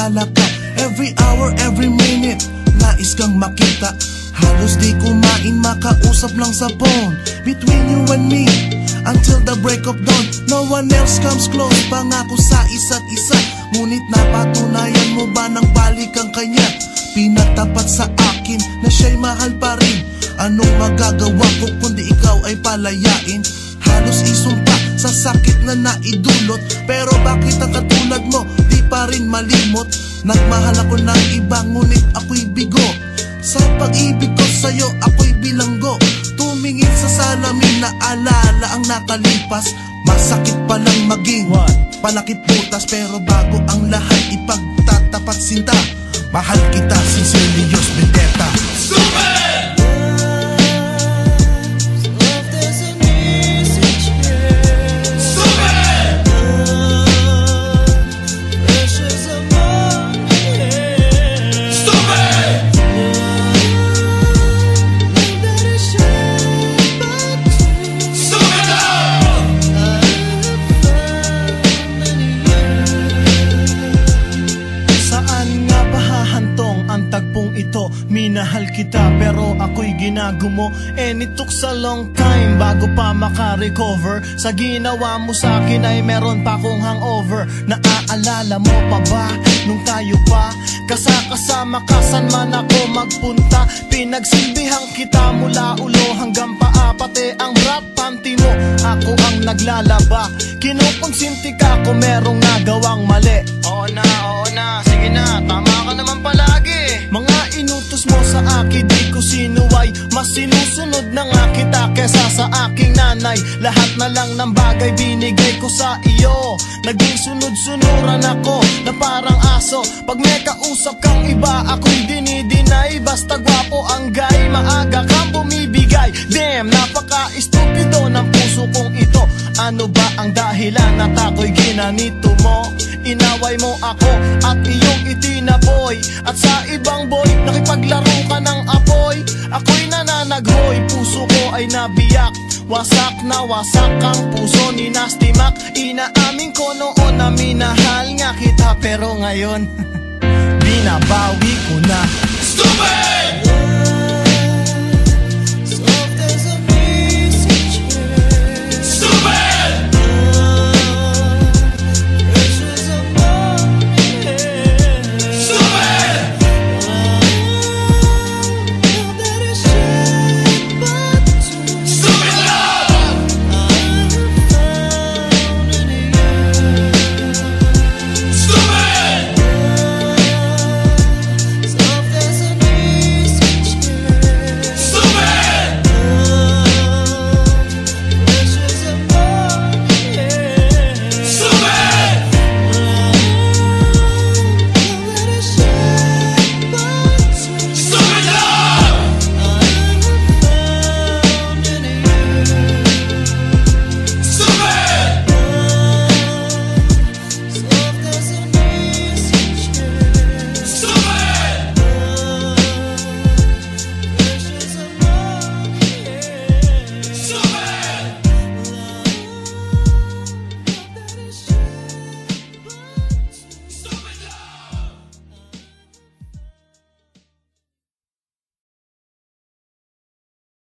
naalala ka. Every hour, every minute, nais kang makita. Halos di kumain, makausap lang sa phone. Between you and me, until the break of dawn. No one else comes close, pangako sa isa't isa. Ngunit napatunayan mo ba nang balik ang kanya? Pinatapat sa akin na siya'y mahal pa rin. Anong magagawa ko kundi ikaw ay palayain? Halos isumpa sa sakit na naidulot. Pero bakit ang katulad mo di pa rin malimot? Nagmahal ako ng iba ngunit ako'y bigo. Sa pag-ibig ko sa'yo ako'y bilanggo. Tumingin sa salamin na alala ang nakalipas. Masakit palang maging palakip butas. Pero bago ang lahat ipagtatapat sinta. Mahal kita, sincerely yours, Vendetta. Super! Minahal kita pero ako'y ginagumo. And it took a long time bago pa maka-recover. Sa ginawa mo sa'kin ay meron pa kong hangover. Naaalala mo pa ba nung tayo pa kasama ka saan man ako magpunta? Pinagsilbihan kita mula ulo hanggang paa. Pati ang rap panty mo ako ang naglalaba. Kinukonsinti ka kung merong nagawang mali. Oo na, sige na, tama ka naman palagi. Mga inutos mo sa akin di ko sinuway. Mas sinusunod na nga kita kesa sa aking nanay. Lahat na lang ng bagay binigay ko sa iyo. Naging sunod-sunuran ako na parang aso. Pag may kausap kang iba ako'y dinidinay. Basta gwapo ang guy, maaga kang bumibigay. Damn, napaka-estupido ng puso kong ito. Ano ba ang dahilan at ako'y ginanito mo? Inaway mo ako at iyong itinaboy. At sa ibang boy, nakipaglaro ka ng apoy. Ako'y nananaghoy, puso ko ay nabiyak. Wasak na wasak ang puso ni Nasty Mac. Inaamin ko noon na minahal nga kita. Pero ngayon, binabawi ko na. Stupid!